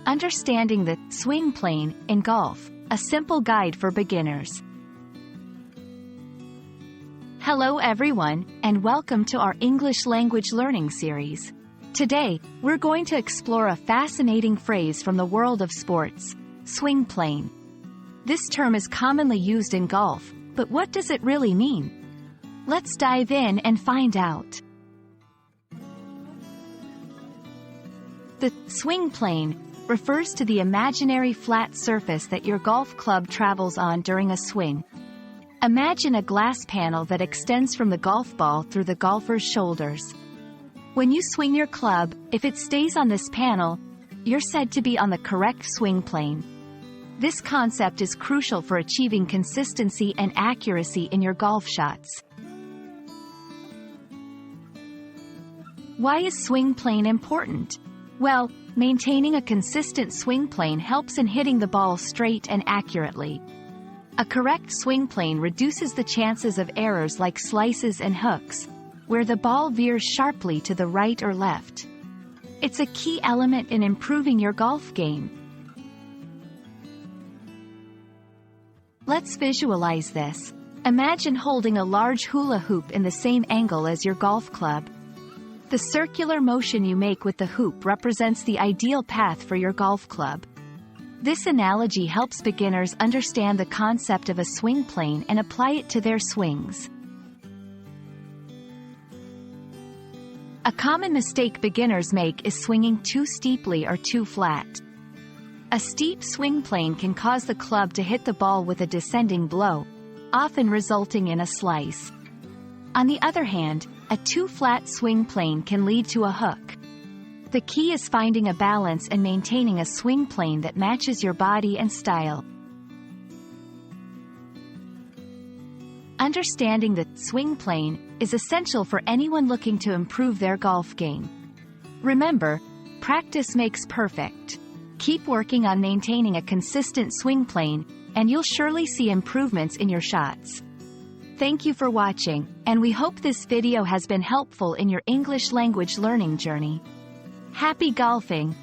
Understanding the swing plane in golf, a simple guide for beginners. Hello everyone, and welcome to our English language learning series. Today, we're going to explore a fascinating phrase from the world of sports, swing plane. This term is commonly used in golf, but what does it really mean? Let's dive in and find out. The swing plane refers to the imaginary flat surface that your golf club travels on during a swing. Imagine a glass panel that extends from the golf ball through the golfer's shoulders. When you swing your club, if it stays on this panel, you're said to be on the correct swing plane. This concept is crucial for achieving consistency and accuracy in your golf shots. Why is swing plane important? Well, maintaining a consistent swing plane helps in hitting the ball straight and accurately. A correct swing plane reduces the chances of errors like slices and hooks, where the ball veers sharply to the right or left. It's a key element in improving your golf game. Let's visualize this. Imagine holding a large hula hoop in the same angle as your golf club. The circular motion you make with the hoop represents the ideal path for your golf club. This analogy helps beginners understand the concept of a swing plane and apply it to their swings. A common mistake beginners make is swinging too steeply or too flat. A steep swing plane can cause the club to hit the ball with a descending blow, often resulting in a slice. On the other hand, a too flat swing plane can lead to a hook. The key is finding a balance and maintaining a swing plane that matches your body and style. Understanding the swing plane is essential for anyone looking to improve their golf game. Remember, practice makes perfect. Keep working on maintaining a consistent swing plane, and you'll surely see improvements in your shots. Thank you for watching, and we hope this video has been helpful in your English language learning journey. Happy golfing!